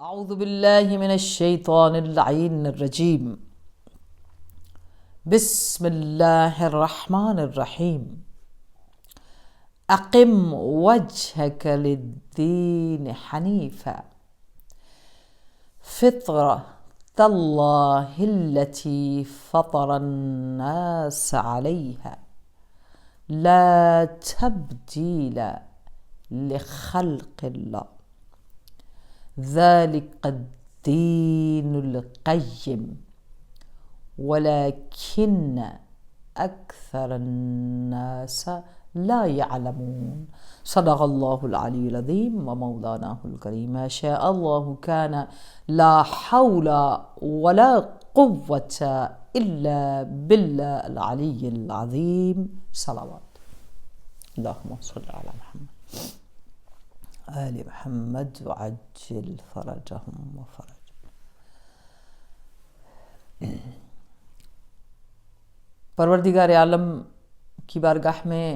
اعوذ باللہ من الشیطان اللعین الرجیم بسم اللہ الرحمن الرحیم اقم وجهك للدین حنیفا فطرة اللہ التي فطر الناس علیہا لا تبدیل لخلق اللہ ذلك الدين القيم ولكن أكثر الناس لا يعلمون صدق الله العلي العظيم ومولانا الكريم ما شاء الله كان لا حول ولا قوة إلا بالله العلي العظيم صلوات اللهم صل على محمد آل محمد وعجل فرجهم وفرج پروردگار عالم کی بارگاہ میں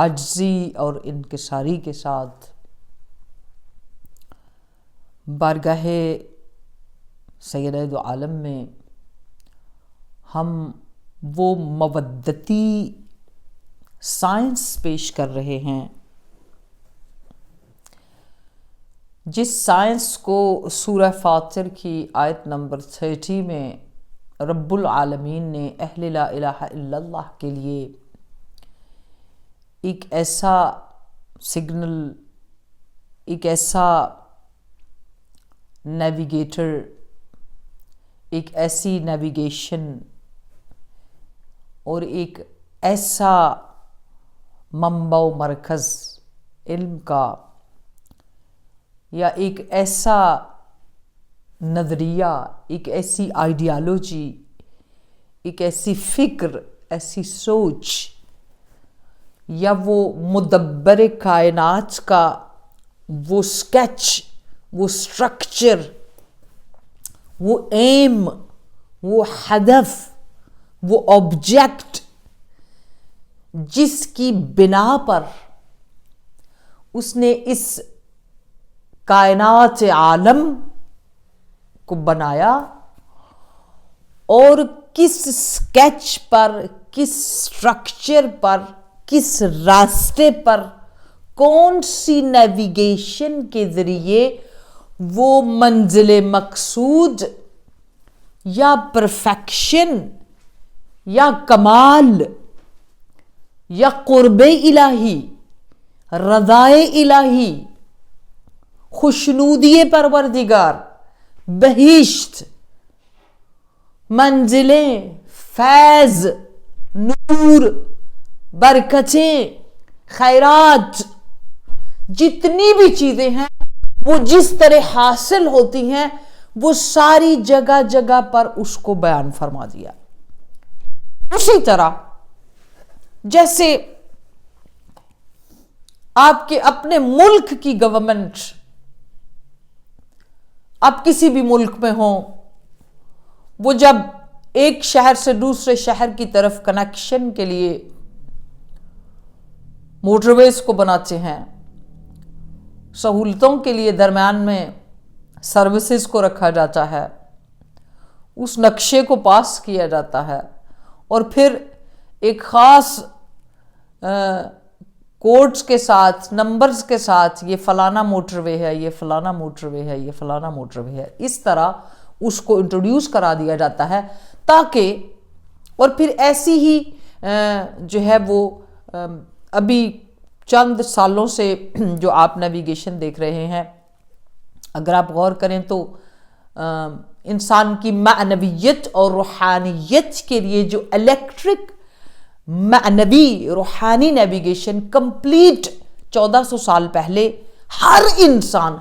عاجزی اور انکساری کے ساتھ بارگاہ سید دو عالم میں ہم وہ مودتی سائنس پیش کر رہے ہیں جس سائنس کو سورہ فاطر کی آیت نمبر 30 میں رب العالمین نے اہل لا الہ الا اللہ کے لیے ایک ایسا سگنل، ایک ایسا نیویگیٹر، ایک ایسی نیویگیشن اور ایک ایسا منبع و مرکز علم کا یا ایک ایسا نظریہ، ایک ایسی آئیڈیالوجی، ایک ایسی فکر، ایسی سوچ یا وہ مدبر کائنات کا وہ سکیچ، وہ سٹرکچر، وہ ایم، وہ ہدف، وہ آبجیکٹ جس کی بنا پر اس نے اس کائنات عالم کو بنایا اور کس سکیچ پر، کس سٹرکچر پر، کس راستے پر، کون سی نیویگیشن کے ذریعے وہ منزل مقصود یا پرفیکشن یا کمال یا قرب الہی، رضائے الہی، خوشنودی پروردگار، بہشت، منزلیں، فیض، نور، برکتیں، خیرات، جتنی بھی چیزیں ہیں وہ جس طرح حاصل ہوتی ہیں وہ ساری جگہ جگہ پر اس کو بیان فرما دیا۔ اسی طرح جیسے آپ کے اپنے ملک کی گورنمنٹ، آپ کسی بھی ملک میں ہوں، وہ جب ایک شہر سے دوسرے شہر کی طرف کنیکشن کے لیے موٹر ویز کو بناتے ہیں، سہولتوں کے لیے درمیان میں سروسز کو رکھا جاتا ہے، اس نقشے کو پاس کیا جاتا ہے اور پھر ایک خاص کوڈز کے ساتھ، نمبرز کے ساتھ، یہ فلانا موٹر وے ہے، یہ فلانا موٹر وے ہے، یہ فلانا موٹر وے ہے، اس طرح اس کو انٹروڈیوس کرا دیا جاتا ہے تاکہ، اور پھر ایسی ہی جو ہے وہ ابھی چند سالوں سے جو آپ نیویگیشن دیکھ رہے ہیں، اگر آپ غور کریں تو انسان کی معنویت اور روحانیت کے لیے جو الیکٹرک معنوی روحانی نیویگیشن کمپلیٹ 1400 سال پہلے ہر انسان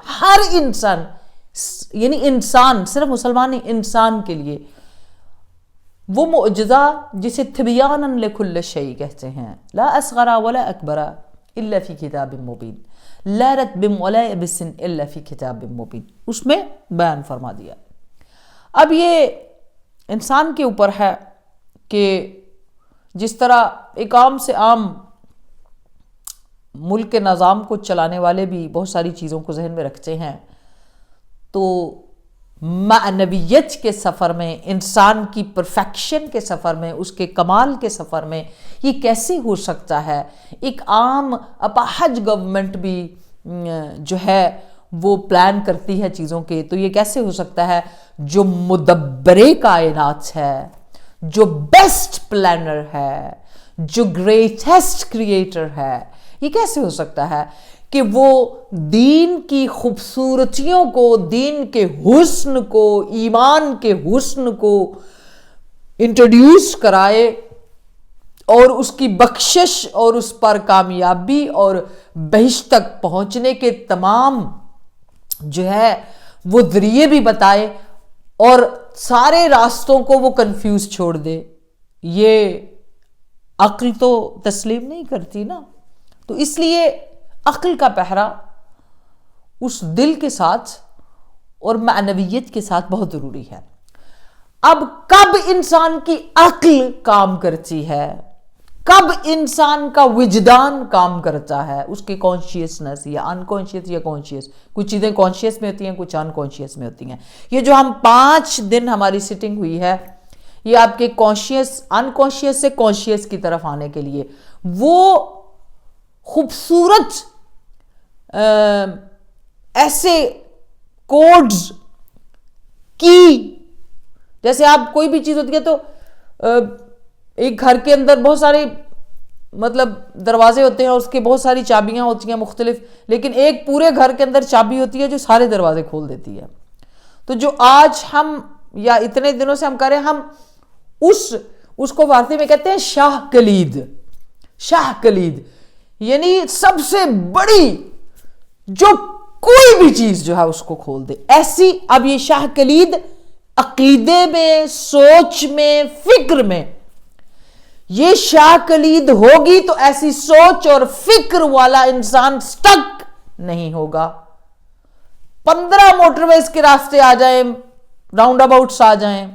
یعنی انسان، صرف مسلمان نہیں، انسان کے لیے وہ معجزہ جسے تبیانا لکل شیء کہتے ہیں، لا اصغر ولا اکبر الا فی کتاب مبین، لا رتب ولا یبس الا فی کتاب مبین، اس میں بیان فرما دیا۔ اب یہ انسان کے اوپر ہے کہ جس طرح ایک عام سے عام ملک کے نظام کو چلانے والے بھی بہت ساری چیزوں کو ذہن میں رکھتے ہیں، تو معنویت کے سفر میں، انسان کی پرفیکشن کے سفر میں، اس کے کمال کے سفر میں یہ کیسے ہو سکتا ہے؟ ایک عام اپاہج گورنمنٹ بھی جو ہے وہ پلان کرتی ہے چیزوں کے، تو یہ کیسے ہو سکتا ہے جو مدبر کائنات ہے، جو بیسٹ پلانر ہے، جو گریٹسٹ کریٹر ہے، یہ کیسے ہو سکتا ہے کہ وہ دین کی خوبصورتیوں کو، دین کے حسن کو، ایمان کے حسن کو انٹروڈیوس کرائے اور اس کی بخشش اور اس پر کامیابی اور بہشت تک پہنچنے کے تمام جو ہے وہ ذریعے بھی بتائے اور سارے راستوں کو وہ کنفیوز چھوڑ دے؟ یہ عقل تو تسلیم نہیں کرتی نا۔ تو اس لیے عقل کا پہرا اس دل کے ساتھ اور معنویت کے ساتھ بہت ضروری ہے۔ اب کب انسان کی عقل کام کرتی ہے، کب انسان کا وجدان کام کرتا ہے، اس کی کانشیسنس یا انکانشیس یا کانشیس، کچھ چیزیں کانشیس میں ہوتی ہیں، کچھ انکانشیس میں ہوتی ہیں۔ یہ جو ہم 5 دن ہماری سٹنگ ہوئی ہے، یہ آپ کے کانشیس، انکانشیس سے کانشیس کی طرف آنے کے لیے وہ خوبصورت ایسے کوڈز کی، جیسے آپ کوئی بھی چیز ہوتی ہے تو ایک گھر کے اندر بہت سارے مطلب دروازے ہوتے ہیں، اس کے بہت ساری چابیاں ہوتی ہیں مختلف، لیکن ایک پورے گھر کے اندر چابی ہوتی ہے جو سارے دروازے کھول دیتی ہے۔ تو جو آج ہم یا اتنے دنوں سے ہم کر رہے ہیں، ہم اس کو فارسی میں کہتے ہیں شاہ کلید۔ شاہ کلید یعنی سب سے بڑی جو کوئی بھی چیز جو ہے اس کو کھول دے، ایسی۔ اب یہ شاہ کلید عقیدے میں، سوچ میں، فکر میں، یہ شاہ کلید ہوگی تو ایسی سوچ اور فکر والا انسان سٹک نہیں ہوگا۔ 15 موٹر ویز کے راستے آ جائیں، راؤنڈ اباؤٹس آ جائیں،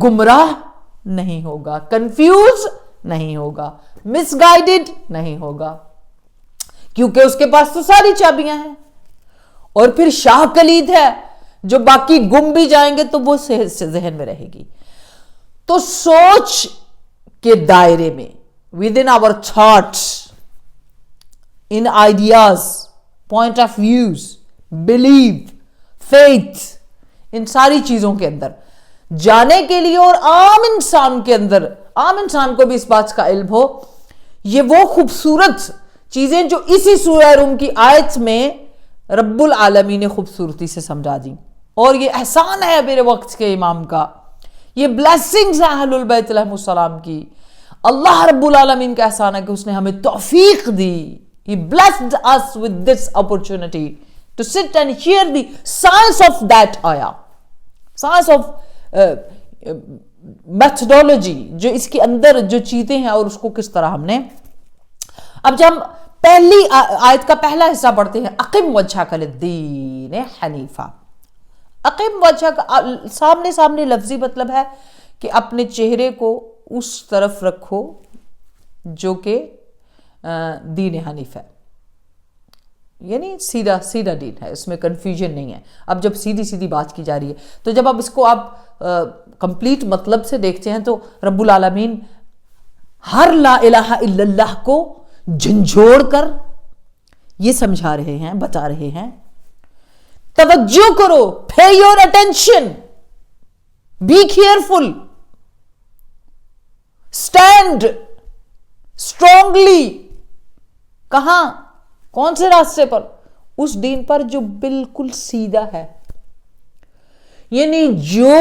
گمراہ نہیں ہوگا، کنفیوز نہیں ہوگا، مس گائیڈڈ نہیں ہوگا، کیونکہ اس کے پاس تو ساری چابیاں ہیں۔ اور پھر شاہ کلید ہے جو باقی گم بھی جائیں گے تو وہ ذہن میں رہے گی۔ تو سوچ کے دائرے میں، within our thoughts, in ideas, point of views, belief, faith، ان ساری چیزوں کے اندر جانے کے لیے، اور عام انسان کے اندر، عام انسان کو بھی اس بات کا علم ہو، یہ وہ خوبصورت چیزیں جو اسی سورہ روم کی آیت میں رب العالمین نے خوبصورتی سے سمجھا دی۔ اور یہ احسان ہے میرے وقت کے امام کا، یہ بلیسنگز ہیں اہل البیت علیہ السلام کی، اللہ رب العالمین کا احسان ہے کہ اس نے ہمیں توفیق دی۔ He blessed us with this opportunity to sit and hear the science of that ayah, science of methodology، جو اس کے اندر جو چیزیں ہیں اور اس کو کس طرح ہم نے۔ اب جب ہم پہلی آیت کا پہلا حصہ پڑھتے ہیں، اقم وجہک للدین حنیفہ۔ اقم وجہ کا سامنے لفظی مطلب ہے کہ اپنے چہرے کو اس طرف رکھو جو کہ دین حنیف ہے، یعنی سیدھا دین ہے، اس میں کنفیوژن نہیں ہے۔ اب جب سیدھی بات کی جا رہی ہے تو جب اب اس کو آپ کمپلیٹ مطلب سے دیکھتے ہیں تو رب العالمین ہر لا الہ الا اللہ کو جھنجھوڑ کر یہ سمجھا رہے ہیں، بتا رہے ہیں، توجہ کرو، pay your attention, be careful, stand strongly۔ کہاں؟ کون سے راستے پر؟ اس دین پر جو بالکل سیدھا ہے، یعنی جو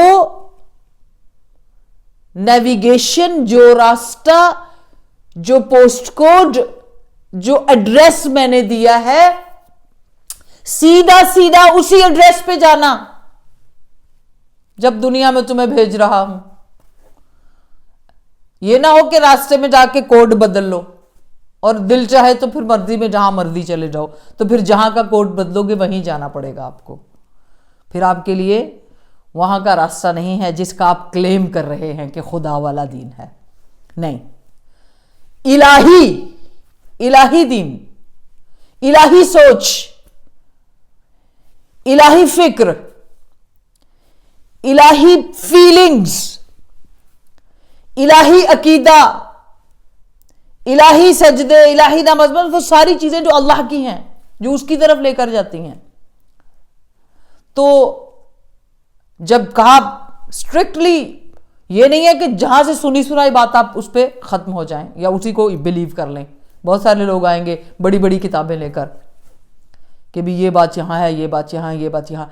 نیویگیشن، جو راستہ، جو پوسٹ کوڈ، جو ایڈریس میں نے دیا ہے، سیدھا اسی ایڈریس پہ جانا جب دنیا میں تمہیں بھیج رہا ہوں۔ یہ نہ ہو کہ راستے میں جا کے کوڈ بدل لو اور دل چاہے تو پھر مرضی میں جہاں مرضی چلے جاؤ، تو پھر جہاں کا کوڈ بدلو گے وہیں جانا پڑے گا آپ کو، پھر آپ کے لیے وہاں کا راستہ نہیں ہے جس کا آپ کلیم کر رہے ہیں کہ خدا والا دین ہے۔ نہیں، الہی دین، الہی سوچ، الہی فکر، الہی فیلنگز، الہی عقیدہ، الہی سجدے، الہی نماز، وہ ساری چیزیں جو اللہ کی ہیں، جو اس کی طرف لے کر جاتی ہیں. تو جب کہا اسٹرکٹلی، یہ نہیں ہے کہ جہاں سے سنی سنائی بات آپ اس پہ ختم ہو جائیں یا اسی کو بلیو کر لیں. بہت سارے لوگ آئیں گے بڑی بڑی کتابیں لے کر کہ بھی یہ بات یہاں ہے، یہ بات یہاں، یہ بات یہاں.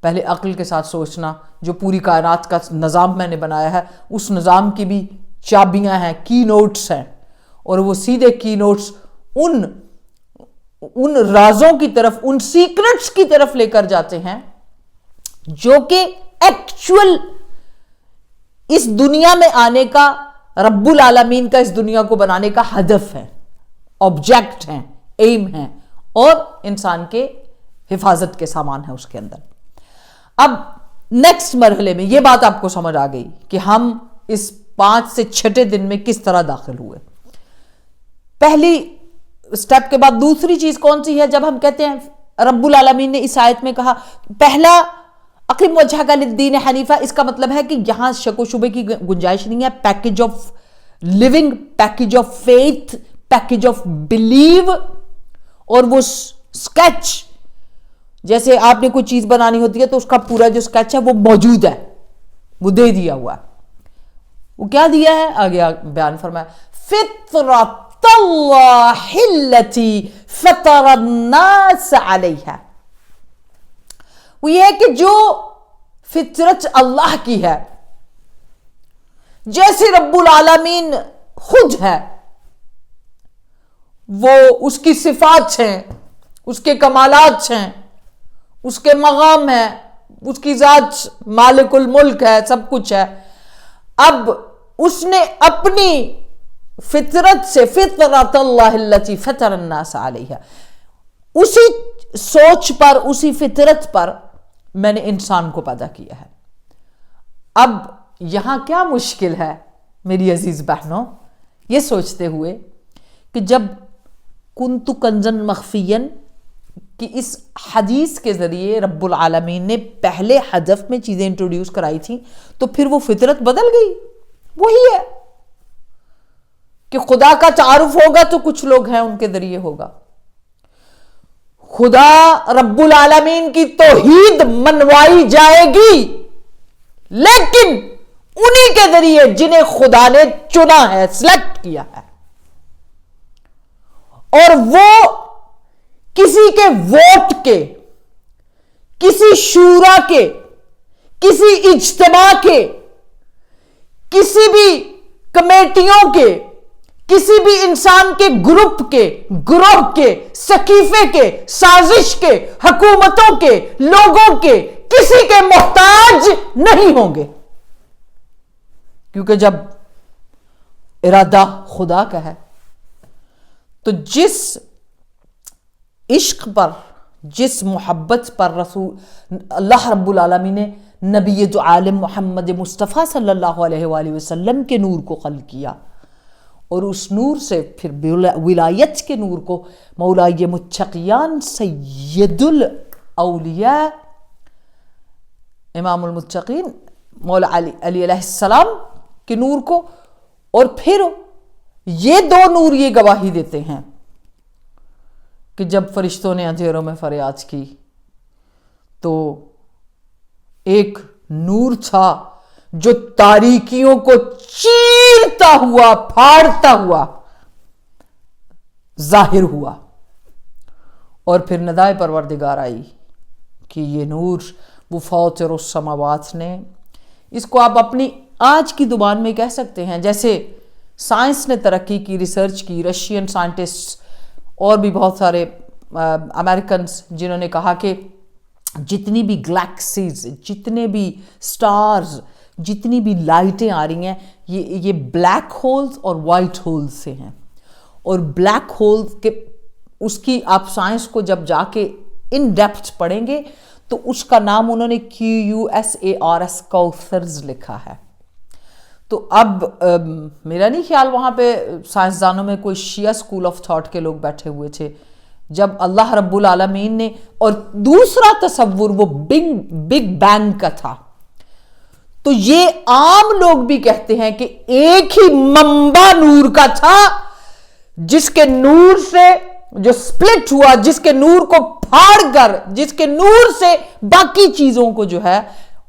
پہلے عقل کے ساتھ سوچنا. جو پوری کائنات کا نظام میں نے بنایا ہے، اس نظام کی بھی چابیاں ہیں، کی نوٹس ہیں، اور وہ سیدھے کی نوٹس ان رازوں کی طرف، ان سیکرٹس کی طرف لے کر جاتے ہیں جو کہ ایکچول اس دنیا میں آنے کا، رب العالمین کا اس دنیا کو بنانے کا ہدف ہے، آبجیکٹ ہیں، ایم ہیں، اور انسان کے حفاظت کے سامان ہے اس کے اندر. اب نیکسٹ مرحلے میں یہ بات آپ کو سمجھ آ گئی کہ ہم اس 5 سے 6 دن میں کس طرح داخل ہوئے. پہلی سٹیپ کے بعد دوسری چیز کون سی ہے؟ جب ہم کہتے ہیں رب العالمین نے اس آیت میں کہا پہلا اقیم وجہک للدین حنیفہ، اس کا مطلب ہے کہ یہاں شک و شبے کی گنجائش نہیں ہے. Package of living, package of faith, package of blue, اور وہ سکیچ، جیسے آپ نے کوئی چیز بنانی ہوتی ہے تو اس کا پورا جو سکیچ ہے وہ موجود ہے، وہ دے دیا ہوا ہے. وہ کیا دیا ہے؟ آگے بیان فرمایا فطرۃ اللہ التی فطر الناس علیہا. وہ یہ ہے کہ جو فطرت اللہ کی ہے، جیسے رب العالمین خود ہے، وہ اس کی صفات ہیں، اس کے کمالات ہیں، اس کے مقام ہے، اس کی ذات مالک الملک ہے، سب کچھ ہے. اب اس نے اپنی فطرت سے، فطرۃ اللہ التی فطر الناس علیہا، اسی سوچ پر، اسی فطرت پر میں نے انسان کو پیدا کیا ہے. اب یہاں کیا مشکل ہے میری عزیز بہنوں، یہ سوچتے ہوئے کہ جب کنت کنزن مخفین کہ اس حدیث کے ذریعے رب العالمین نے پہلے ہدف میں چیزیں انٹروڈیوس کرائی تھیں، تو پھر وہ فطرت بدل گئی. وہی ہے کہ خدا کا تعارف ہوگا تو کچھ لوگ ہیں ان کے ذریعے ہوگا. خدا رب العالمین کی توحید منوائی جائے گی، لیکن انہی کے ذریعے جنہیں خدا نے چنا ہے، سلیکٹ کیا ہے، اور وہ کسی کے ووٹ کے، کسی شورا کے، کسی اجتماع کے، کسی بھی کمیٹیوں کے، کسی بھی انسان کے گروپ کے، گروہ کے، سقیفے کے، سازش کے، حکومتوں کے، لوگوں کے، کسی کے محتاج نہیں ہوں گے. کیونکہ جب ارادہ خدا کا ہے تو جس عشق پر، جس محبت پر رسول اللہ رب العالمین نے نبی دو عالم محمد مصطفیٰ صلی اللہ علیہ وآلہ وسلم کے نور کو خلق کیا، اور اس نور سے پھر ولایت کے نور کو مولا متقیان سید الاولیاء امام المتقین مولا علی علیہ السلام کے نور کو، اور پھر یہ دو نور یہ گواہی دیتے ہیں کہ جب فرشتوں نے اندھیروں میں فریاد کی تو ایک نور تھا جو تاریکیوں کو چیرتا ہوا، پھاڑتا ہوا ظاہر ہوا، اور پھر ندائے پروردگار آئی کہ یہ نور وہ فاطر السماوات نے. اس کو آپ اپنی آج کی زبان میں کہہ سکتے ہیں، جیسے سائنس نے ترقی کی، ریسرچ کی، رشین سائنٹسٹ اور بھی بہت سارے امریکنز جنہوں نے کہا کہ جتنی بھی گلیکسیز، جتنے بھی سٹارز، جتنی بھی لائٹیں آ رہی ہیں، یہ بلیک ہولز اور وائٹ ہولز سے ہیں. اور بلیک ہولز کے اس کی آپ سائنس کو جب جا کے ان ڈیپتھ پڑھیں گے تو اس کا نام انہوں نے QUSARS کوثرز لکھا ہے. تو اب میرا نہیں خیال وہاں پہ سائنسدانوں میں کوئی شیعہ اسکول آف تھاٹ کے لوگ بیٹھے ہوئے تھے، جب اللہ رب العالمین نے، اور دوسرا تصور وہ بگ بینگ کا تھا، تو یہ عام لوگ بھی کہتے ہیں کہ ایک ہی منبع نور کا تھا، جس کے نور سے جو سپلٹ ہوا، جس کے نور کو پھاڑ کر، جس کے نور سے باقی چیزوں کو جو ہے،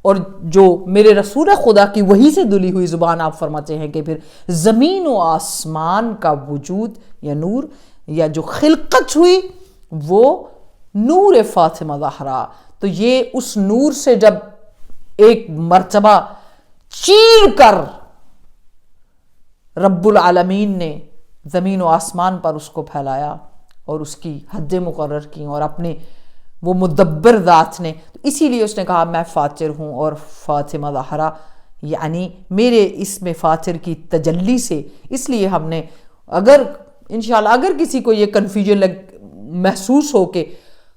اور جو میرے رسول خدا کی وحی سے دلی ہوئی زبان آپ فرماتے ہیں کہ پھر زمین و آسمان کا وجود یا نور یا جو خلقت ہوئی وہ نور فاطمہ زہرا. تو یہ اس نور سے جب ایک مرتبہ چیر کر رب العالمین نے زمین و آسمان پر اس کو پھیلایا اور اس کی حد مقرر کی، اور اپنے وہ مدبر ذات نے، اسی لیے اس نے کہا میں فاطر ہوں اور فاطمہ زہرا، یعنی میرے اس میں فاطر کی تجلی سے. اس لیے ہم نے انشاءاللہ اگر کسی کو یہ کنفیوژن محسوس ہو کہ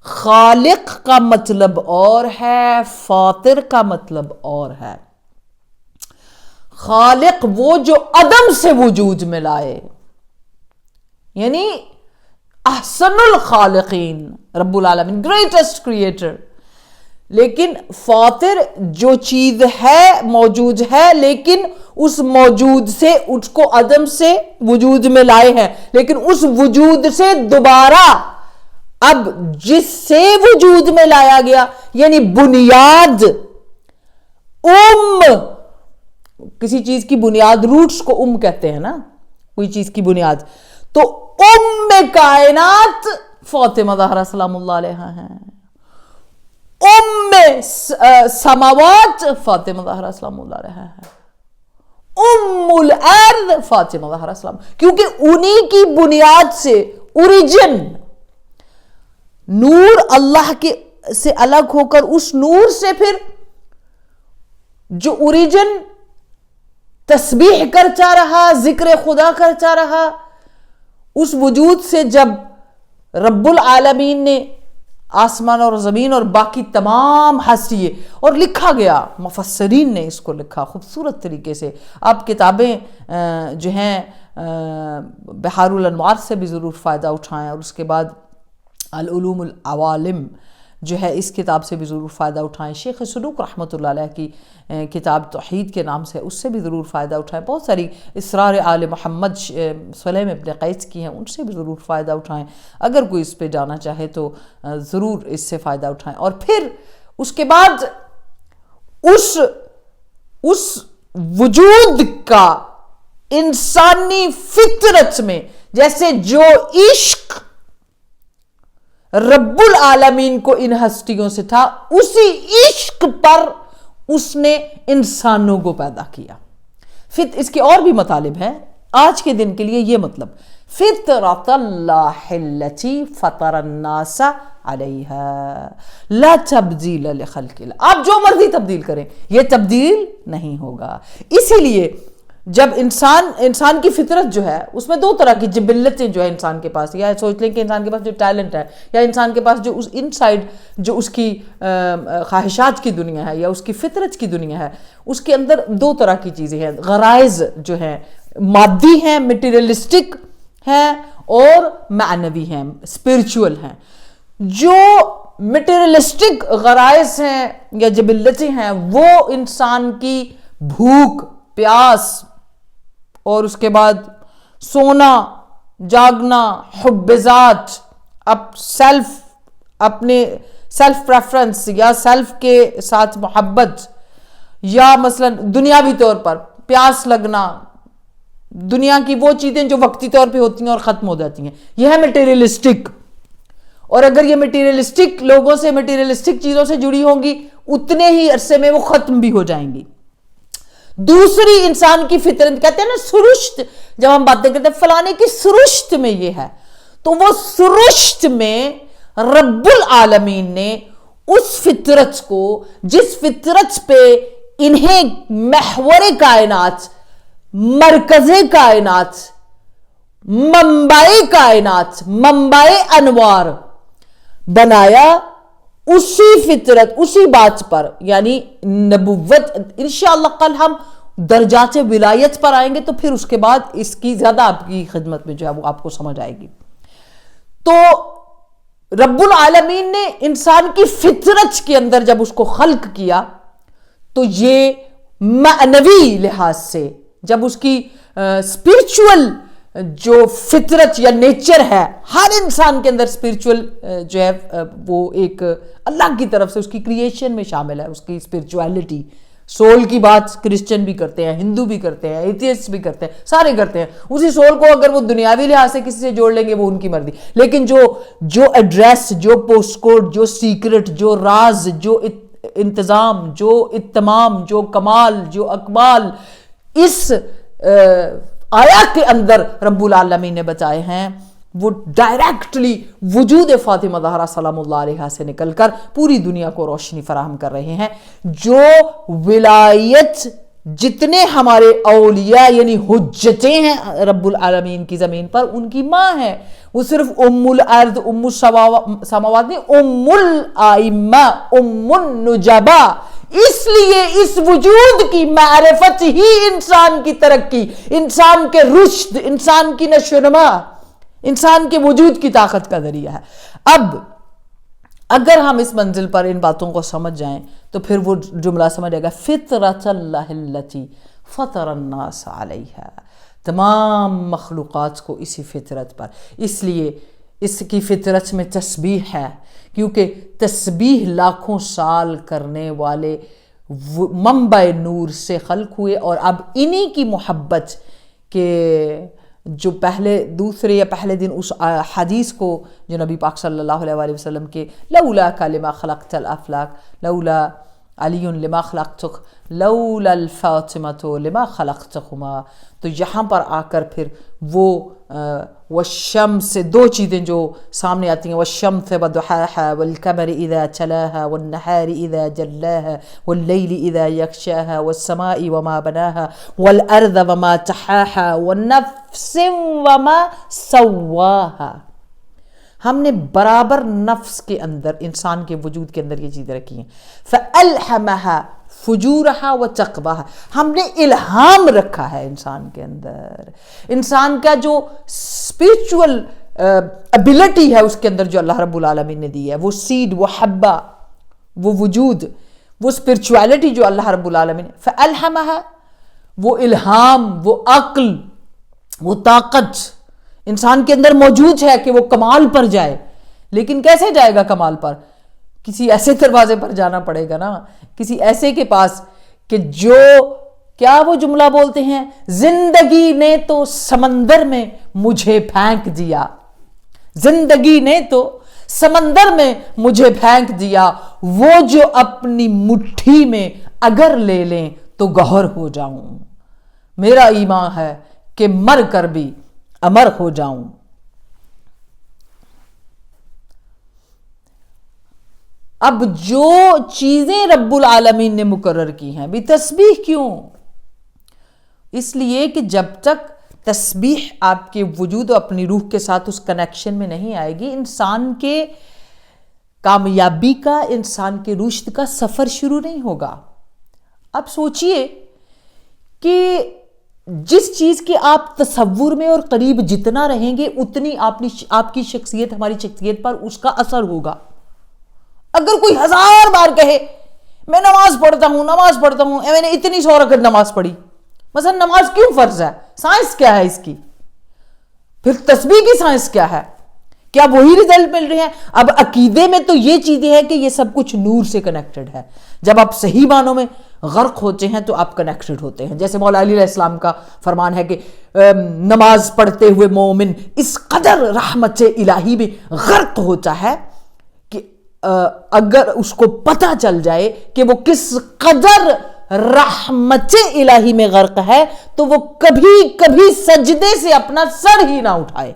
خالق کا مطلب اور ہے، فاطر کا مطلب اور ہے. خالق وہ جو عدم سے وجود میں لائے، یعنی احسن الخالقین رب العالمین، گریٹسٹ کریٹر. لیکن فاطر جو چیز ہے موجود ہے، لیکن اس موجود سے اس کو عدم سے وجود میں لائے ہیں، لیکن اس وجود سے دوبارہ اب جس سے وجود میں لایا گیا، یعنی بنیاد، کسی چیز کی بنیاد، روٹس کو کہتے ہیں نا، کوئی چیز کی بنیاد، تو کائنات فاطمہ زہرا سلام اللہ علیہا ہیں. سماوات فاطمہ زہرا سلام اللہ علیہا ہے. الارض فاطمہ زہرا سلام، کیونکہ انہی کی بنیاد سے اوریجن، نور اللہ کے سے الگ ہو کر اس نور سے پھر جو اوریجن تسبیح کرتا رہا، ذکر خدا کرتا رہا، اس وجود سے جب رب العالمین نے آسمان اور زمین اور باقی تمام ہستی، اور لکھا گیا، مفسرین نے اس کو لکھا خوبصورت طریقے سے. آپ کتابیں جو ہیں بحار الانوار سے بھی ضرور فائدہ اٹھائیں، اور اس کے بعد العلوم العوالم جو ہے اس کتاب سے بھی ضرور فائدہ اٹھائیں. شیخ صدوق رحمۃ اللہ علیہ کی کتاب توحید کے نام سے، اس سے بھی ضرور فائدہ اٹھائیں. بہت ساری اسرار آل محمد سلیم ابن قیس کی ہیں، ان سے بھی ضرور فائدہ اٹھائیں. اگر کوئی اس پہ جانا چاہے تو ضرور اس سے فائدہ اٹھائیں. اور پھر اس کے بعد اس وجود کا انسانی فطرت میں، جیسے جو عشق رب العالمین کو ان ہستیوں سے تھا، اسی عشق پر اس نے انسانوں کو پیدا کیا. اس کے اور بھی مطالب ہیں آج کے دن کے لیے. یہ مطلب فطرت اللہ التی فطر الناس علیہا لا تبدیل لخلق اللہ. آپ جو مرضی تبدیل کریں، یہ تبدیل نہیں ہوگا. اسی لیے جب انسان کی فطرت جو ہے، اس میں دو طرح کی جبلتیں جو ہے انسان کے پاس، یا سوچ لیں کہ انسان کے پاس جو ٹیلنٹ ہے، یا انسان کے پاس جو اس انسائیڈ جو اس کی خواہشات کی دنیا ہے یا اس کی فطرت کی دنیا ہے، اس کے اندر دو طرح کی چیزیں ہیں. غرائز جو ہیں مادی ہیں، میٹیریلسٹک ہیں، اور معنوی ہیں، اسپرچول ہیں. جو میٹیریلسٹک غرائز ہیں یا جبلتیں ہیں، وہ انسان کی بھوک، پیاس، اور اس کے بعد سونا، جاگنا، حب ذات، اپنے سیلف پریفرنس یا سیلف کے ساتھ محبت، یا مثلا دنیاوی طور پر پیاس لگنا، دنیا کی وہ چیزیں جو وقتی طور پہ ہوتی ہیں اور ختم ہو جاتی ہیں، یہ ہے میٹیریلسٹک. اور اگر یہ میٹیریلسٹک لوگوں سے، میٹیریلسٹک چیزوں سے جڑی ہوں گی، اتنے ہی عرصے میں وہ ختم بھی ہو جائیں گی. دوسری انسان کی فطرت، کہتے ہیں نا سرشت، جب ہم باتیں کرتے ہیں فلانے کی سرشت میں یہ ہے، تو وہ سرشت میں رب العالمین نے اس فطرت کو، جس فطرت پہ انہیں محور کائنات، مرکز کائنات، منبع کائنات، منبع انوار بنایا، اسی فطرت، اسی بات پر، یعنی نبوت. انشاءاللہ کل ہم درجات ولایت پر آئیں گے، تو پھر اس کے بعد اس کی زیادہ آپ کی خدمت میں جو ہے وہ آپ کو سمجھ آئے گی. تو رب العالمین نے انسان کی فطرت کے اندر جب اس کو خلق کیا تو یہ معنوی لحاظ سے جب اس کی اسپرچول جو فطرت یا نیچر ہے، ہر انسان کے اندر اسپرچول جو ہے وہ ایک اللہ کی طرف سے اس کی کریشن میں شامل ہے، اس کی اسپرچویلٹی. سول کی بات کرسچن بھی کرتے ہیں، ہندو بھی کرتے ہیں، ایتھیسٹ بھی کرتے ہیں، سارے کرتے ہیں. اسی سول کو اگر وہ دنیاوی لحاظ سے کسی سے جوڑ لیں گے وہ ان کی مرضی، لیکن جو ایڈریس، جو پوسٹ کوڈ، جو سیکرٹ، جو راز، جو انتظام، جو اتمام، جو کمال، جو اکمال اس آیات کے اندر رب العالمین نے بتائے ہیں، وہ ڈائریکٹلی وجود فاطمہ زہرا سلام اللہ علیہا سے نکل کر پوری دنیا کو روشنی فراہم کر رہے ہیں. جو ولایت جتنے ہمارے اولیاء یعنی حجتیں ہیں رب العالمین کی زمین پر، ان کی ماں ہے. وہ صرف ام الارض، ام السماوات نہیں، ام الائمہ، ام النجبہ. اس لیے اس وجود کی معرفت ہی انسان کی ترقی، انسان کے رشد، انسان کی نشو و نما، انسان کے وجود کی طاقت کا ذریعہ ہے. اب اگر ہم اس منزل پر ان باتوں کو سمجھ جائیں تو پھر وہ جملہ سمجھ جائے گا، فطرت اللہ التی فطر الناس علیہا. تمام مخلوقات کو اسی فطرت پر، اس لیے اس کی فطرت میں تسبیح ہے، کیونکہ تسبیح لاکھوں سال کرنے والے منبع نور سے خلق ہوئے، اور اب انہی کی محبت کے جو دوسرے یا پہلے دن اس حدیث کو جو نبی پاک صلی اللہ علیہ وآلہ وسلم کے لولا لما خلقت الافلاک لولا علی لما خلقتک لولا الفاطمۃ لما خلقتہما، تو یہاں پر آ کر پھر وہ والشمس سے دو چیزیں جو سامنے آتی ہیں، والشمس وضحاها والقمر اذا تلاها والنہار اذا جلاها واللیل اذا یغشاها والسماء وما بناها والارض وما طحاها والنفس وما سواها. ہم نے برابر نفس کے اندر، انسان کے وجود کے اندر یہ چیزیں رکھی ہیں. فَأَلْحَمَهَا فُجُورَهَا وَتَقْوَاهَا، ہم نے الہام رکھا ہے انسان کے اندر. انسان کا جو اسپرچول ابیلٹی ہے اس کے اندر جو اللہ رب العالمین نے دی ہے، وہ سیڈ، وہ حبہ، وہ وجود، وہ اسپرچویلٹی جو اللہ رب العالمین نے فَأَلْحَمَهَا، وہ الہام، وہ عقل، وہ طاقت انسان کے اندر موجود ہے کہ وہ کمال پر جائے. لیکن کیسے جائے گا کمال پر؟ کسی ایسے دروازے پر جانا پڑے گا نا، کسی ایسے کے پاس کہ جو کیا وہ جملہ بولتے ہیں، زندگی نے تو سمندر میں مجھے پھینک دیا، زندگی نے تو سمندر میں مجھے پھینک دیا، وہ جو اپنی مٹھی میں اگر لے لیں تو گوہر ہو جاؤں. میرا ایمان ہے کہ مر کر بھی امر ہو جاؤں. اب جو چیزیں رب العالمین نے مقرر کی ہیں، بھی تسبیح کیوں؟ اس لیے کہ جب تک تسبیح آپ کے وجود و اپنی روح کے ساتھ اس کنیکشن میں نہیں آئے گی، انسان کے کامیابی کا، انسان کے رشد کا سفر شروع نہیں ہوگا. اب سوچئے کہ جس چیز کے آپ تصور میں اور قریب جتنا رہیں گے اتنی آپ کی شخصیت، ہماری شخصیت پر اس کا اثر ہوگا. اگر کوئی 1000 بار کہے میں نماز پڑھتا ہوں، میں نے اتنی 100 رکعت نماز پڑھی، مثلا نماز کیوں فرض ہے؟ سائنس کیا ہے اس کی؟ پھر تسبیح کی سائنس کیا ہے؟ کیا وہی رزلٹ مل رہے ہیں؟ اب عقیدے میں تو یہ چیزیں ہیں کہ یہ سب کچھ نور سے کنیکٹڈ ہے. جب آپ صحیح معنوں میں غرق ہوتے ہیں تو آپ کنیکٹڈ ہوتے ہیں. جیسے مولا علی علیہ السلام کا فرمان ہے کہ نماز پڑھتے ہوئے مومن اس قدر رحمت الہی میں غرق ہوتا ہے کہ اگر اس کو پتہ چل جائے کہ وہ کس قدر رحمت الہی میں غرق ہے تو وہ کبھی سجدے سے اپنا سر ہی نہ اٹھائے.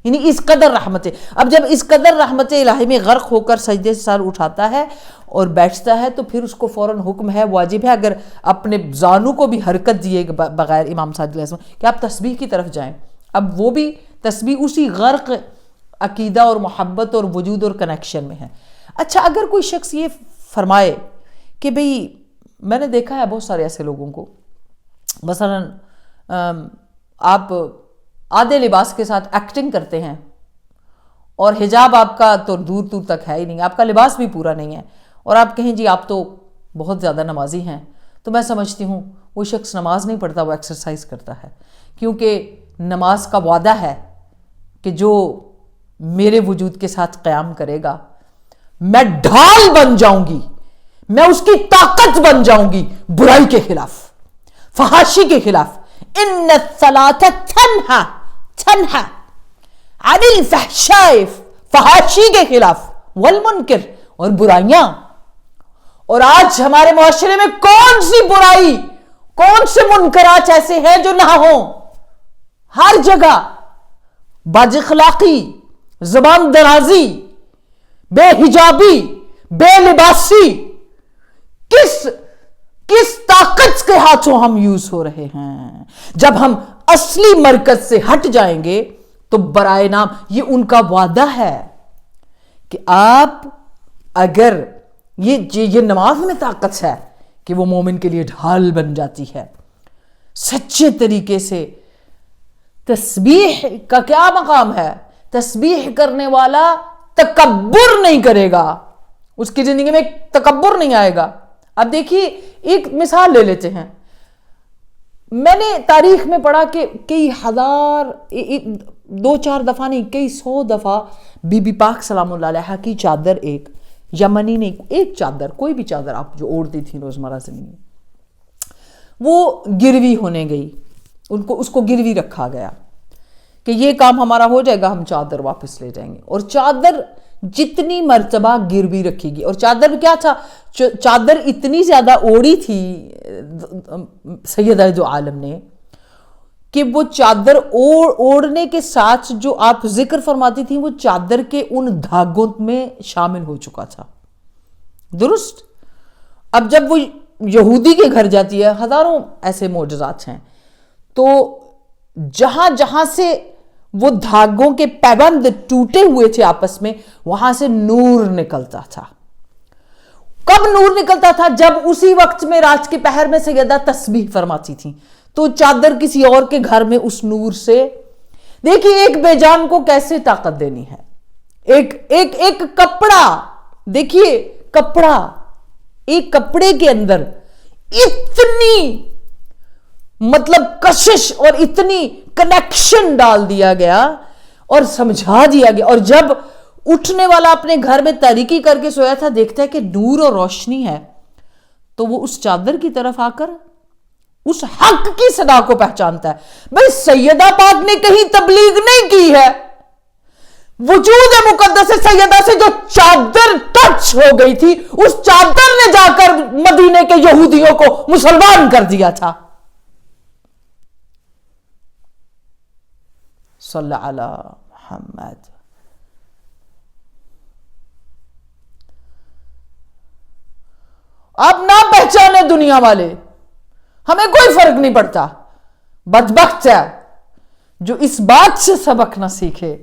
یعنی اس قدر رحمت. اب جب اس قدر رحمت الہی میں غرق ہو کر سجدے سے سر اٹھاتا ہے اور بیٹھتا ہے تو پھر اس کو فوراً حکم ہے، واجب ہے، اگر اپنے زانو کو بھی حرکت دیے بغیر امام صادق علیہ السلام، کہ آپ تسبیح کی طرف جائیں. اب وہ بھی تسبیح اسی غرق عقیدہ اور محبت اور وجود اور کنیکشن میں ہے. اچھا، اگر کوئی شخص یہ فرمائے کہ بھئی میں نے دیکھا ہے بہت سارے ایسے لوگوں کو، مثلا آپ آدھے لباس کے ساتھ ایکٹنگ کرتے ہیں اور حجاب آپ کا تو دور دور تک ہے ہی نہیں, آپ کا لباس بھی پورا نہیں ہے, اور آپ کہیں جی آپ تو بہت زیادہ نمازی ہیں, تو میں سمجھتی ہوں وہ شخص نماز نہیں پڑھتا, وہ ایکسرسائز کرتا ہے. کیونکہ نماز کا وعدہ ہے کہ جو میرے وجود کے ساتھ قیام کرے گا میں ڈھال بن جاؤں گی, میں اس کی طاقت بن جاؤں گی برائی کے خلاف, فحاشی کے خلاف. ان الصلاۃ تنہا عن الفحشاء, فحاشی کے خلاف, والمنکر, اور برائیاں. اور آج ہمارے معاشرے میں کون سی برائی, کون سے منکرات ایسے ہیں جو نہ ہوں؟ ہر جگہ بد اخلاقی, زبان درازی, بے حجابی, بے لباسی. کس طاقت کے ہاتھوں ہم یوز ہو رہے ہیں؟ جب ہم اصلی مرکز سے ہٹ جائیں گے تو برائے نام یہ ان کا وعدہ ہے کہ آپ اگر یہ نماز میں طاقت ہے کہ وہ مومن کے لیے ڈھال بن جاتی ہے. سچے طریقے سے تسبیح کا کیا مقام ہے؟ تسبیح کرنے والا تکبر نہیں کرے گا, اس کی زندگی میں تکبر نہیں آئے گا. اب دیکھیے ایک مثال لے لیتے ہیں, میں نے تاریخ میں پڑھا کہ کئی ہزار, دو چار دفعہ نہیں کئی سو دفعہ بی بی پاک سلام اللہ علیہا کی چادر, ایک یمنی نہیں, ایک چادر, کوئی بھی چادر آپ جو اوڑھتی تھی روزمرہ زندگی میں, وہ گروی ہونے گئی, اس کو گروی رکھا گیا کہ یہ کام ہمارا ہو جائے گا, ہم چادر واپس لے جائیں گے. اور چادر جتنی مرتبہ گروی رکھے گی, اور چادر کیا تھا, چادر اتنی زیادہ اوڑی تھی سیدہ دو عالم نے کہ وہ چادر اوڑھنے کے ساتھ جو آپ ذکر فرماتی تھی وہ چادر کے ان دھاگوں میں شامل ہو چکا تھا. درست. اب جب وہ یہودی کے گھر جاتی ہے, ہزاروں ایسے معجزات ہیں, تو جہاں جہاں سے وہ دھاگوں کے پیبند ٹوٹے ہوئے تھے آپس میں, وہاں سے نور نکلتا تھا. کب نور نکلتا تھا؟ جب اسی وقت میں رات کے پہر میں سیدہ تسبیح فرماتی تھی, تو چادر کسی اور کے گھر میں اس نور سے, دیکھیے ایک بے جان کو کیسے طاقت دینی ہے. ایک کپڑا, دیکھیے کپڑا, ایک کپڑے کے اندر اتنی مطلب کشش اور اتنی کنیکشن ڈال دیا گیا اور سمجھا دیا گیا. اور جب اٹھنے والا اپنے گھر میں تاریکی کر کے سویا تھا, دیکھتا ہے کہ نور اور روشنی ہے, تو وہ اس چادر کی طرف آ کر اس حق کی صدا کو پہچانتا ہے. بھئی سیدہ پاک نے کہیں تبلیغ نہیں کی ہے, وجود مقدس سیدہ سے جو چادر ٹچ ہو گئی تھی, اس چادر نے جا کر مدینے کے یہودیوں کو مسلمان کر دیا تھا. صلی علی محمد. آپ نہ پہچانے دنیا والے, ہمیں کوئی فرق نہیں پڑتا. بدبخت ہے جو اس بات سے سبق نہ سیکھے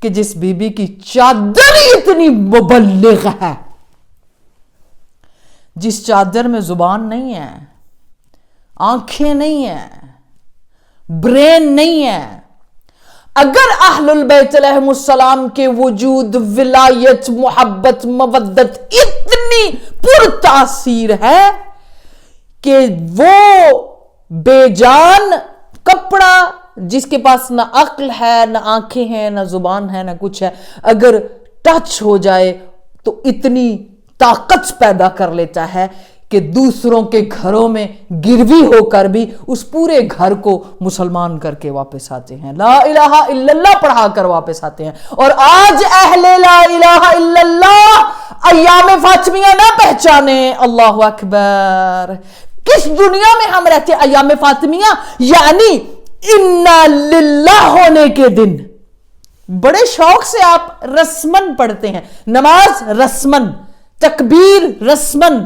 کہ جس بی بی کی چادر اتنی مبلغ ہے, جس چادر میں زبان نہیں ہے, آنکھیں نہیں ہیں, برین نہیں ہے. اگر اہل البیت علیہم السلام کے وجود, ولایت, محبت, مودت اتنی پر تاثیر ہے کہ وہ بے جان کپڑا جس کے پاس نہ عقل ہے, نہ آنکھیں ہیں, نہ زبان ہے, نہ کچھ ہے, اگر ٹچ ہو جائے تو اتنی طاقت پیدا کر لیتا ہے کہ دوسروں کے گھروں میں گروی ہو کر بھی اس پورے گھر کو مسلمان کر کے واپس آتے ہیں, لا الہ الا اللہ پڑھا کر واپس آتے ہیں. اور آج اہل لا الہ الا اللہ ایام فاطمیہ نہ پہچانے. اللہ اکبر. کس دنیا میں ہم رہتے ہیں؟ ایام فاطمیہ یعنی انا للہ ہونے کے دن. بڑے شوق سے آپ رسمن پڑھتے ہیں, نماز رسمن, تکبیر رسمن,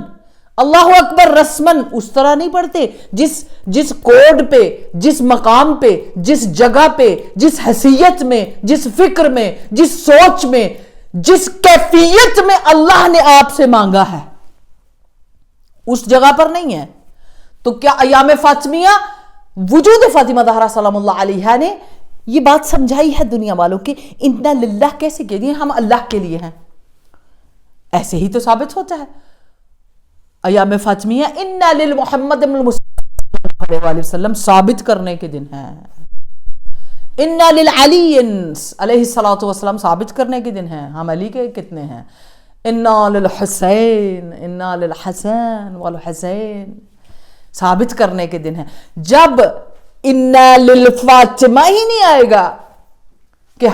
اللہ اکبر رسمن. اس طرح نہیں پڑھتے جس کوڈ پہ, جس مقام پہ, جس جگہ پہ, جس حیثیت میں, جس فکر میں, جس سوچ میں, جس کیفیت میں اللہ نے آپ سے مانگا ہے, اس جگہ پر نہیں ہے. تو کیا ایام فاطمیہ وجود فاطمہ زہرا سلام اللہ علیہا نے یہ بات سمجھائی ہے دنیا والوں کی. انا للہ کیسے کہہ دیے؟ ہم اللہ کے لیے ہیں. ایسے ہی تو ثابت ہوتا ہے. ایام فاطمیہ انا للمحمد صلی اللہ علیہ وسلم ثابت کرنے کے دن ہیں. انا للعلی علیہ الصلوۃ والسلام ثابت کرنے کے دن ہیں. ہم علی کے کتنے ہیں؟ انا للحسین انا للحسن والحسین ثابت کرنے کے دن ہیں. جب انا للفاطمہ ہی نہیں آئے گا کہ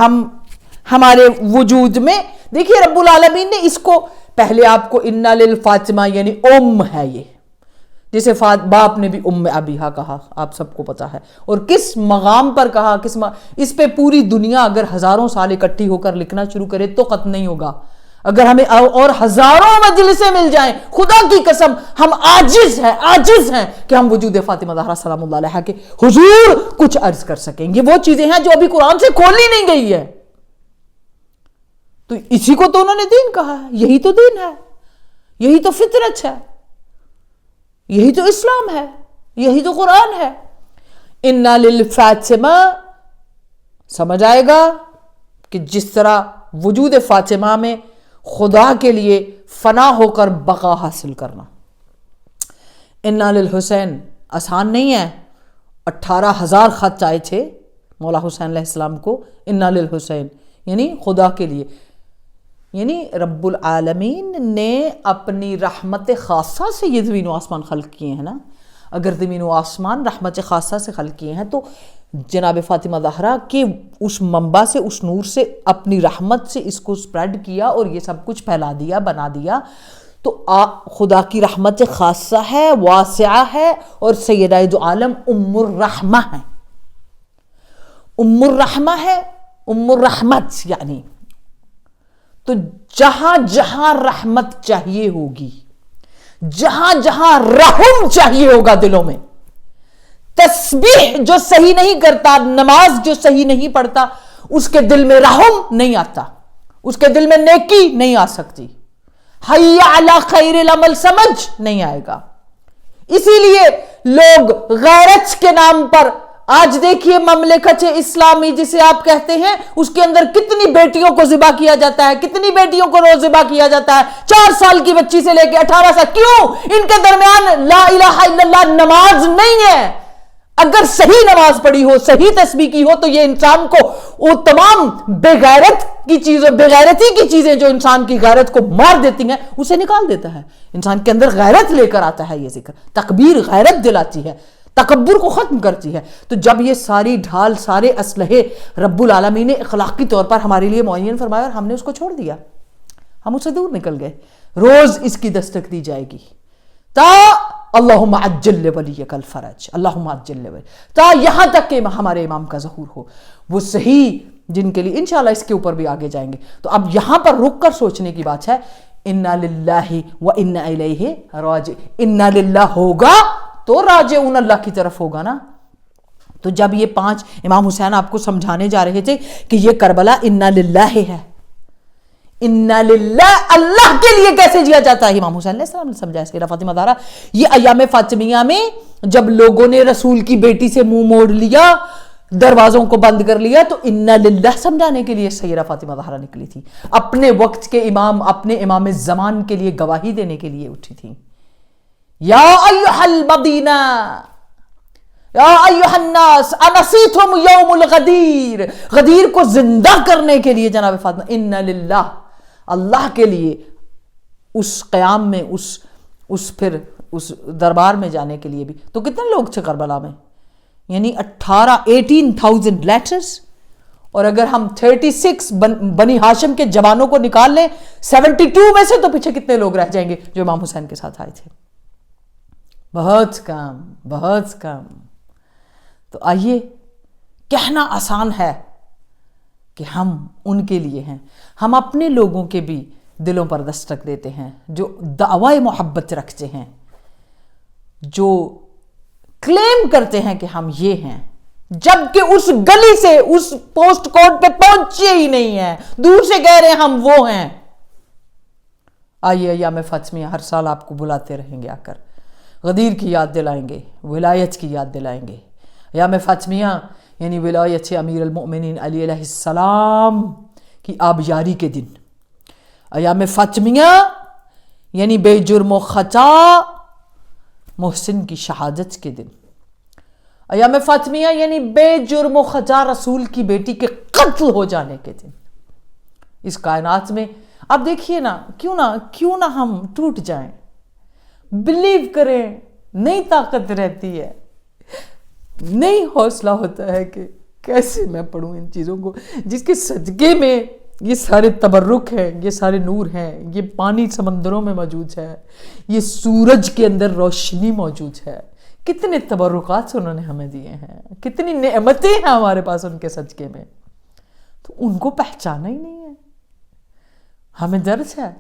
ہمارے وجود میں، دیکھیے رب العالمین نے اس کو پہلے آپ کو انا للفاطمہ یعنی ام ہے، یہ جسے باپ نے بھی ام ابیہا کہا، آپ سب کو پتا ہے. اور کس مقام پر کہا، اس پہ پوری دنیا اگر ہزاروں سال اکٹھی ہو کر لکھنا شروع کرے تو ختم نہیں ہوگا. اگر ہمیں اور ہزاروں مجلسیں مل جائیں، خدا کی قسم ہم عاجز ہیں کہ ہم وجود فاطمہ زہرا سلام اللہ علیہا کے حضور کچھ عرض کر سکیں. یہ وہ چیزیں ہیں جو ابھی قرآن سے کھولی نہیں گئی ہے. تو اسی کو تو انہوں نے دین کہا ہے. یہی تو دین ہے، یہی تو فطرت ہے، یہی تو اسلام ہے، یہی تو قرآن ہے. انا للفاطمہ سمجھ آئے گا کہ جس طرح وجود فاطمہ میں خدا کے لیے فنا ہو کر بقا حاصل کرنا. انا للحسین آسان نہیں ہے. 18,000 خط آئے تھے مولا حسین علیہ السلام کو. انا للحسین یعنی خدا کے لیے، یعنی رب العالمین نے اپنی رحمت خاصہ سے یہ زمین و آسمان خلق کیے ہیں نا. اگر زمین و آسمان رحمت خاصہ سے خلق کیے ہیں تو جناب فاطمہ زہرا کے اس منبع سے، اس نور سے، اپنی رحمت سے اس کو سپریڈ کیا اور یہ سب کچھ پھیلا دیا، بنا دیا. تو خدا کی رحمت خاصہ ہے، واسعہ ہے، اور سیدہ دو عالم ام الرحمہ ہے. ام الرحمہ ہے، ام الرحمت یعنی. تو جہاں جہاں رحمت چاہیے ہوگی، جہاں جہاں رحم چاہیے ہوگا دلوں میں، تسبیح جو صحیح نہیں کرتا، نماز جو صحیح نہیں پڑھتا، اس کے دل میں رحم نہیں آتا، اس کے دل میں نیکی نہیں آ سکتی، حی علی خیر العمل سمجھ نہیں آئے گا. اسی لیے لوگ غیرت کے نام پر، آج دیکھیے مملکت اسلامی جسے آپ کہتے ہیں، اس کے اندر کتنی بیٹیوں کو ذبح کیا جاتا ہے، کتنی بیٹیوں کو روز ذبح کیا جاتا ہے، 4 سال کی بچی سے لے کے 18 سال. کیوں؟ ان کے درمیان لا الہ الا اللہ نماز نہیں ہے. اگر صحیح نماز پڑھی ہو، صحیح تسبیح کی ہو، تو یہ انسان کو وہ تمام بغیرتی کی چیزیں جو انسان کی غیرت کو مار دیتی ہیں اسے نکال دیتا ہے. انسان کے اندر غیرت لے کر آتا ہے یہ ذکر. تکبیر غیرت دلاتی ہے، تکبر کو ختم کرتی ہے. تو جب یہ ساری ڈھال، سارے اسلحے رب العالمین نے اخلاقی طور پر ہمارے لیے معین فرمایا اور ہم نے اس کو چھوڑ دیا، ہم اسے دور نکل گئے. روز اس کی دستک دی جائے گی تا اللہم عجل ولیک الفرج، اللہم عجل ولی، تا یہاں تک کہ ہمارے امام کا ظہور ہو. وہ صحیح جن کے لیے انشاءاللہ اس کے اوپر بھی آگے جائیں گے. تو اب یہاں پر رک کر سوچنے کی بات ہے. انا للہ و انا الیہ راجعون. انا للہ ہوگا تو راجعون اللہ کی طرف ہوگا نا. تو جب یہ 5 امام حسین آپ کو سمجھانے جا رہے تھے کہ یہ کربلا انا للہ ہے، انا للہ اللہ کے لیے کیسے جیا جاتا ہے، امام حسین علیہ السلام نے سمجھایا. سیدہ فاطمہ زہرا یہ ایام فاطمیہ میں جب لوگوں نے رسول کی بیٹی سے منہ موڑ لیا، دروازوں کو بند کر لیا، تو انا للہ سمجھانے کے لیے سیدہ فاطمہ زہرا نکلی تھی. اپنے وقت کے امام، اپنے امام زمان کے لیے گواہی دینے کے لیے اٹھی تھی. یا ایھا المدینہ یا ایھا الناس انسیتم یوم الغدیر، غدیر کو زندہ کرنے کے لیے جناب فاطمہ انا للہ، اللہ کے لیے اس قیام میں، اس دربار میں جانے کے لیے بھی. تو کتنے لوگ تھے کربلا میں؟ یعنی 18,000 لیٹرز. اور اگر ہم 36 بنی ہاشم کے جوانوں کو نکال لیں 72 میں سے، تو پیچھے کتنے لوگ رہ جائیں گے جو امام حسین کے ساتھ آئے تھے؟ بہت کم، بہت کم. تو آئیے، کہنا آسان ہے کہ ہم ان کے لیے ہیں. ہم اپنے لوگوں کے بھی دلوں پر دستک دیتے ہیں جو دعوی محبت رکھتے ہیں، جو کلیم کرتے ہیں کہ ہم یہ ہیں، جبکہ اس گلی سے، اس پوسٹ کوڈ پہ پہنچے ہی نہیں ہیں، دور سے کہہ رہے ہیں ہم وہ ہیں. آئیے ایام فاطمیہ ہر سال آپ کو بلاتے رہیں گے، آ کر غدیر کی یاد دلائیں گے، ولایت کی یاد دلائیں گے. ایام فاطمیہ یعنی ولایت امیر المؤمنین علی علیہ السلام کی آبیاری کے دن، ایام فاطمیہ یعنی بے جرم و خطا محسن کی شہادت کے دن، ایام فاطمیہ یعنی بے جرم و خطا رسول کی بیٹی کے قتل ہو جانے کے دن۔ اس کائنات میں آپ دیکھیے نا، کیوں نہ ہم ٹوٹ جائیں، بلیو کریں، نئی طاقت رہتی ہے، نئی حوصلہ ہوتا ہے کہ کیسے میں پڑھوں ان چیزوں کو جس کے صدقے میں یہ سارے تبرک ہیں، یہ سارے نور ہیں، یہ پانی سمندروں میں موجود ہے، یہ سورج کے اندر روشنی موجود ہے۔ کتنے تبرکات انہوں نے ہمیں دیے ہیں، کتنی نعمتیں ہیں ہمارے پاس ان کے صدقے میں، تو ان کو پہچانا ہی نہیں ہے۔ ہمیں درد ہے۔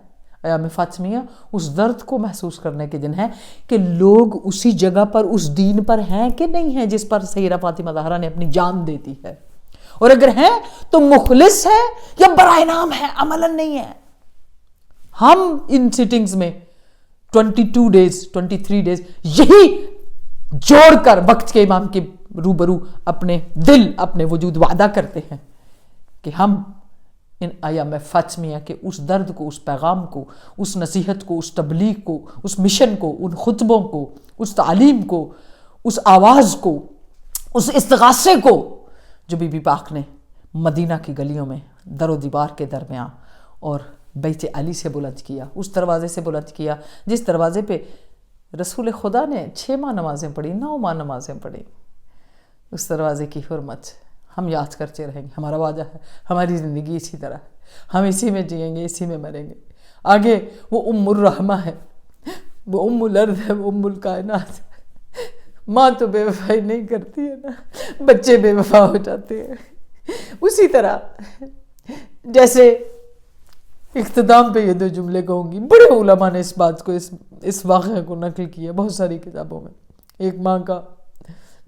ایام فاطمیہ اس درد کو محسوس کرنے کے دن ہے کہ لوگ اسی جگہ پر اس دین پر ہیں کہ نہیں ہیں جس پر سیدہ فاطمہ زہرا نے اپنی جان دے دی ہے، اور اگر ہیں تو مخلص ہے یا برائے نام ہے، عملاً نہیں ہے۔ ہم ان سیٹنگز میں 22 ڈیز 23 ڈیز یہی جوڑ کر وقت کے امام کے روبرو اپنے دل اپنے وجود وعدہ کرتے ہیں کہ ہم ان ایام فاطمیہ کے اس درد کو، اس پیغام کو، اس نصیحت کو، اس تبلیغ کو، اس مشن کو، ان خطبوں کو، اس تعلیم کو، اس آواز کو، اس استغاثے کو جو بی بی پاک نے مدینہ کی گلیوں میں در و دیوار کے درمیان اور بیت علی سے بلند کیا، اس دروازے سے بلند کیا جس دروازے پہ رسول خدا نے 6 ماہ نمازیں پڑھی، 9 ماہ نمازیں پڑھی۔ اس دروازے کی حرمت ہم یاد کرتے رہیں گے۔ ہمارا وعدہ ہے، ہماری زندگی اسی طرح ہے، ہم اسی میں جئیں گے، اسی میں مریں گے۔ آگے وہ ام الرحمہ ہے، وہ ام الارض ہے، وہ ام الکائنات ہے۔ ماں تو بے وفائی نہیں کرتی ہے نا، بچے بے وفا ہو جاتے ہیں۔ اسی طرح جیسے اختتام پہ یہ 2 جملے کہوں گی، بڑے علماء نے اس بات کو، اس واقعے کو نقل کیا بہت ساری کتابوں میں۔ ایک ماں کا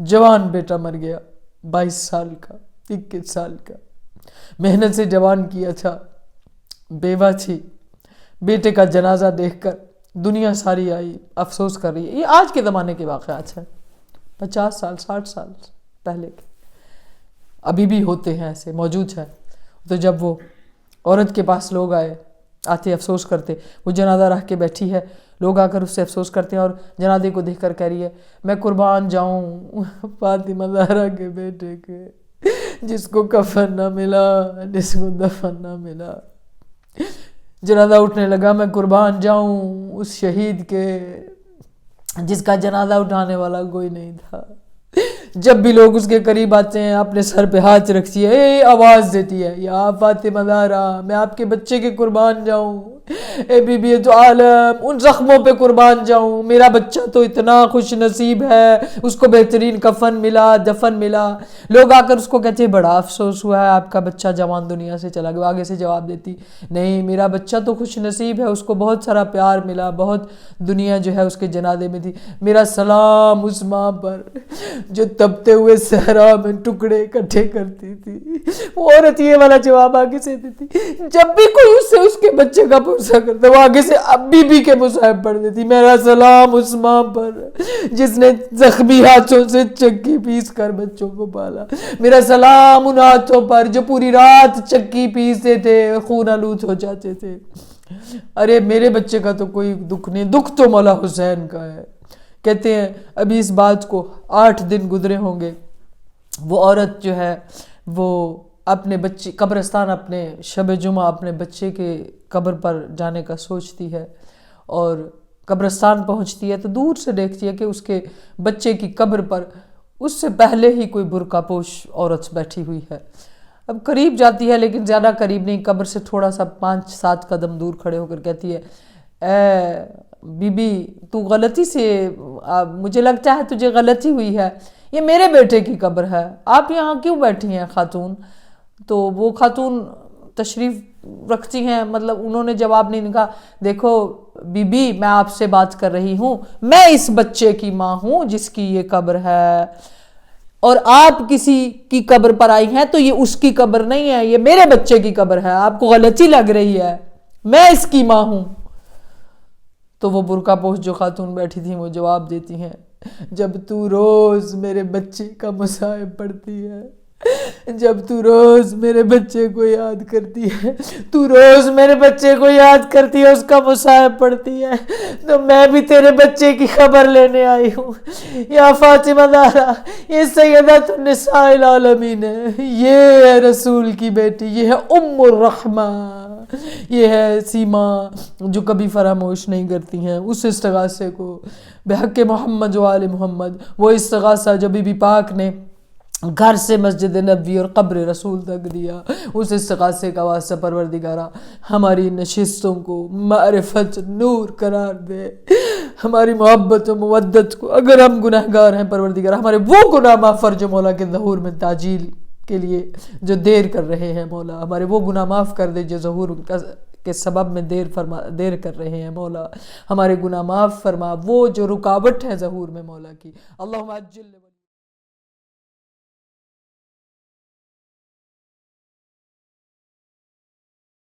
جوان بیٹا مر گیا، 22 سال کا، 21 سال کا، محنت سے جوان کیا تھا، بیوہ تھی، بیٹے کا جنازہ دیکھ کر دنیا ساری آئی، افسوس کر رہی ہے۔ یہ آج کے زمانے کے واقعات ہیں، 50 سال 60 سال پہلے کے، ابھی بھی ہوتے ہیں، ایسے موجود ہیں۔ تو جب وہ عورت کے پاس لوگ آتے افسوس کرتے، وہ جنازہ رکھ کے بیٹھی ہے، لوگ آ کر اس سے افسوس کرتے ہیں اور جنازے کو دیکھ کر کہہ رہی ہے میں قربان جاؤں فاطمہ زہرا کے بیٹے کے، جس کو کفن نہ ملا، جس کو دفن نہ ملا۔ جنازہ اٹھنے لگا، میں قربان جاؤں اس شہید کے جس کا جنازہ اٹھانے والا کوئی نہیں تھا۔ جب بھی لوگ اس کے قریب آتے ہیں اپنے سر پہ ہاتھ رکھتی ہے، آواز دیتی ہے یا فاطمہ زہرا میں آپ کے بچے کے قربان جاؤں، اے بی بی تو عالم ان زخموں پہ قربان جاؤں، میرا بچہ تو اتنا خوش نصیب ہے، اس کو بہترین کفن ملا، دفن ملا۔ لوگ آ کر اس کو کہتے ہیں بڑا افسوس ہوا ہے آپ کا بچہ جوان دنیا سے چلا گیا۔ آگے سے جواب دیتی نہیں، میرا بچہ تو خوش نصیب ہے، اس کو بہت سارا پیار ملا، بہت دنیا جو ہے اس کے جنازے میں تھی۔ میرا سلام اس ماں پر جو تپتے ہوئے صحرا میں ٹکڑے اکٹھے کرتی تھی۔ وہ عورت یہ والا جواب آگے سے دیتی، جب بھی کوئی اس سے اس کے بچے کا پرسہ کرتا وہ آگے سے اب بی کے مصاحب پڑھ دیتی، میرا سلام اس ماں پر جس نے زخمی ہاتھوں سے چکی پیس کر بچوں کو پالا، میرا سلام ان ہاتھوں پر جو پوری رات چکی پیستے تھے، خون آلود ہو جاتے تھے۔ ارے میرے بچے کا تو کوئی دکھ نہیں، دکھ تو مولا حسین کا ہے۔ کہتے ہیں ابھی اس بات کو 8 دن گزرے ہوں گے، وہ عورت جو ہے وہ اپنے بچے قبرستان، اپنے شب جمعہ اپنے بچے کے قبر پر جانے کا سوچتی ہے، اور قبرستان پہنچتی ہے تو دور سے دیکھتی ہے کہ اس کے بچے کی قبر پر اس سے پہلے ہی کوئی برقع پوش عورت بیٹھی ہوئی ہے۔ اب قریب جاتی ہے لیکن زیادہ قریب نہیں، قبر سے تھوڑا سا 5-7 قدم دور کھڑے ہو کر کہتی ہے اے بی بی تو غلطی سے، مجھے لگتا ہے تجھے غلطی ہوئی ہے، یہ میرے بیٹے کی قبر ہے، آپ یہاں کیوں بیٹھی ہیں خاتون؟ تو وہ خاتون تشریف رکھتی ہیں، مطلب انہوں نے جواب نہیں کہا، دیکھو بی بی میں آپ سے بات کر رہی ہوں، میں اس بچے کی ماں ہوں جس کی یہ قبر ہے، اور آپ کسی کی قبر پر آئی ہیں تو یہ اس کی قبر نہیں ہے، یہ میرے بچے کی قبر ہے، آپ کو غلطی لگ رہی ہے، میں اس کی ماں ہوں۔ تو وہ برقع پوش جو خاتون بیٹھی تھی وہ جواب دیتی ہیں جب تو روز میرے بچے کا مصائب پڑھتی ہے، جب تو روز میرے بچے کو یاد کرتی ہے، تو روز میرے بچے کو یاد کرتی ہے، اس کا مصائب پڑھتی ہے، تو میں بھی تیرے بچے کی خبر لینے آئی ہوں۔ یا فاطمہ زہرا، یہ سیدۃ النساء العالمین ہے، یہ ہے رسول کی بیٹی، یہ ہے ام الرحمہ، یہ ہے سیما جو کبھی فراموش نہیں کرتی ہیں اس استغاثے کو بحق محمد و آل محمد۔ وہ استغاثہ جو بی بی پاک نے گھر سے مسجد نبوی اور قبر رسول تک دیا، اس استغاثے کا واسطہ پروردگارہ ہماری نشستوں کو معرفت نور قرار دے، ہماری محبت و مودت کو، اگر ہم گناہگار ہیں پروردگارہ ہمارے وہ گناہ معاف فرج مولا کے ظہور میں تعجیل کے لیے جو دیر کر رہے ہیں مولا، ہمارے وہ گناہ معاف کر دے جو ظہور کے سبب میں دیر کر رہے ہیں مولا، ہمارے گناہ معاف فرما، وہ جو رکاوٹ ہے ظہور میں مولا کی، اللہم عجل